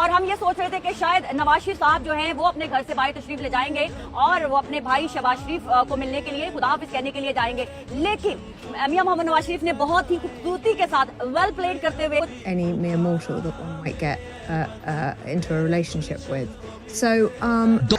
اور ہم یہ سوچ رہے تھے کہ شاید نواز شریف صاحب جو ہیں وہ اپنے گھر سے باہر تشریف لے جائیں گے اور وہ اپنے بھائی شہباز شریف کو ملنے کے لیے خدا حافظ کہنے کے لیے جائیں گے، لیکن میاں محمد نواز شریف نے بہت ہی خوبصورتی کے ساتھ ویل پلیڈ کرتے ہوئے any mere mortal that one might get into a relationship with. So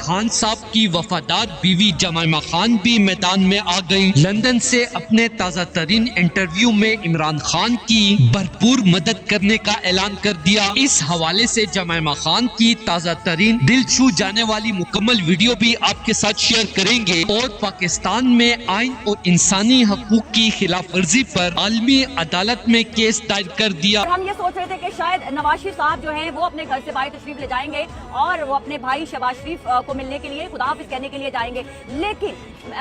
Khan صاحب کی وفادار بیوی جمائمہ خان بھی میدان میں آ گئی. لندن سے اپنے تازہ ترین انٹرویو میں عمران خان کی بھرپور مدد کرنے کا اعلان کر دیا. اس حوالے سے جمائمہ خان کی تازہ ترین دل چھو جانے والی مکمل ویڈیو بھی آپ کے ساتھ شیئر کریں گے. اور پاکستان میں آئین اور انسانی حقوق کی خلاف ورزی پر عالمی عدالت میں کیس دائر کر دیا. ہم یہ سوچ رہے تھے کہ شاید نواز شریف صاحب جو ہیں وہ اپنے گھر سے باہر تشریف لے جائیں گے اور وہ اپنے بھائی شہباز شریف کو ملنے کے لیے خدا حافظ کہنے کے لیے جائیں گے، لیکن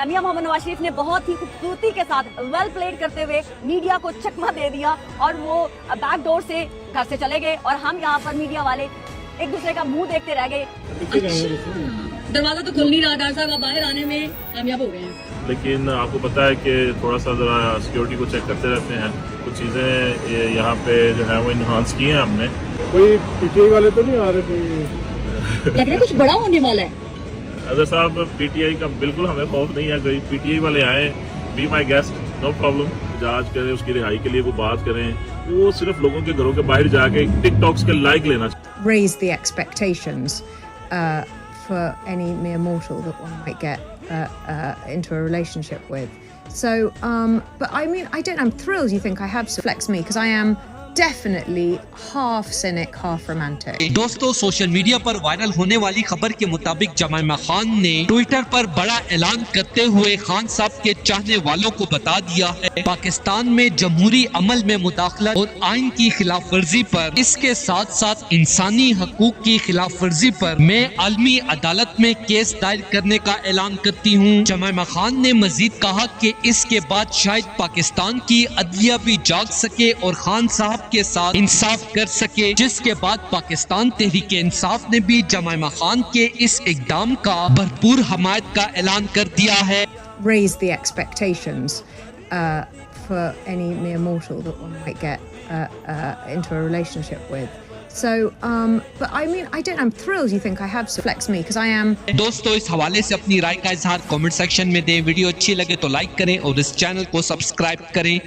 میاں محمد نواز شریف نے بہت ہی خوبصورتی کے ساتھ ویل پلیڈ کرتے ہوئے میڈیا کو چکمہ دے دیا اور وہ بیک ڈور سے گھر سے چلے گئے اور ہم یہاں پر میڈیا والے ایک دوسرے کا منہ دیکھتے رہ گئے. دروازہ تو کھل نہیں رہا ڈاکٹر صاحب، باہر آنے میں کامیاب ہو گئے ہیں. لیکن آپ کو پتا ہے کہ تھوڑا سا ذرا سیکیورٹی کو چیک کرتے رہتے ہیں. کچھ چیزیں یہاں پہ جو ہے وہ انہانس کی ہیں ہم نے. کوئی پی ٹی آئی والے تو نہیں آ رہے تھے؟ لگ رہا ہے کچھ بڑا ہونے والا ہے. اظہر صاحب پی ٹی آئی کا بالکل ہمیں خوف نہیں ہے. کوئی پی ٹی آئی والے آئیں، be my guest, no problem. جانچ کریں، اس کی رہائی کے لیے وہ بات کریں. وہ صرف لوگوں کے گھروں کے باہر جا کے ٹک ٹاکس کے لائک لینا چاہتے. raise the expectations for any mere mortal that one might get into a relationship with. So, but I mean, I don't know, I'm thrilled you think I have flex me, because I am definitely half cynic, half romantic. دوستو، social media پر viral ہونے والی خبر کے مطابق Jemima Khan نے Twitter پر بڑا اعلان کرتے ہوئے خان صاحب کے چاہنے والوں کو بتا دیا ہے پاکستان میں جمہوری عمل میں مداخلت اور آئین کی خلاف ورزی پر، اس کے ساتھ ساتھ انسانی حقوق کی خلاف ورزی پر میں عالمی عدالت میں کیس دائر کرنے کا اعلان کرتی ہوں. جمائمہ خان نے مزید کہا کہ اس کے بعد شاید پاکستان کی عدلیہ بھی جاگ سکے اور خان صاحب کے ساتھ انصاف کر سکے، جس کے بعد پاکستان تحریک انصاف نے بھی جمائمہ خان کے اس اقدام کا بھرپور حمایت کا اعلان کر دیا ہے. Raise the expectations for any mere mortal that one might get into a relationship with. So, but I mean, I don't know, I'm thrilled you think I have flex me, because I am. دوستو، اس حوالے سے اپنی رائے کا اظہار comment section میں دیں. Video اچھی لگے تو لائک کریں اور اس چینل کو سبسکرائب کریں.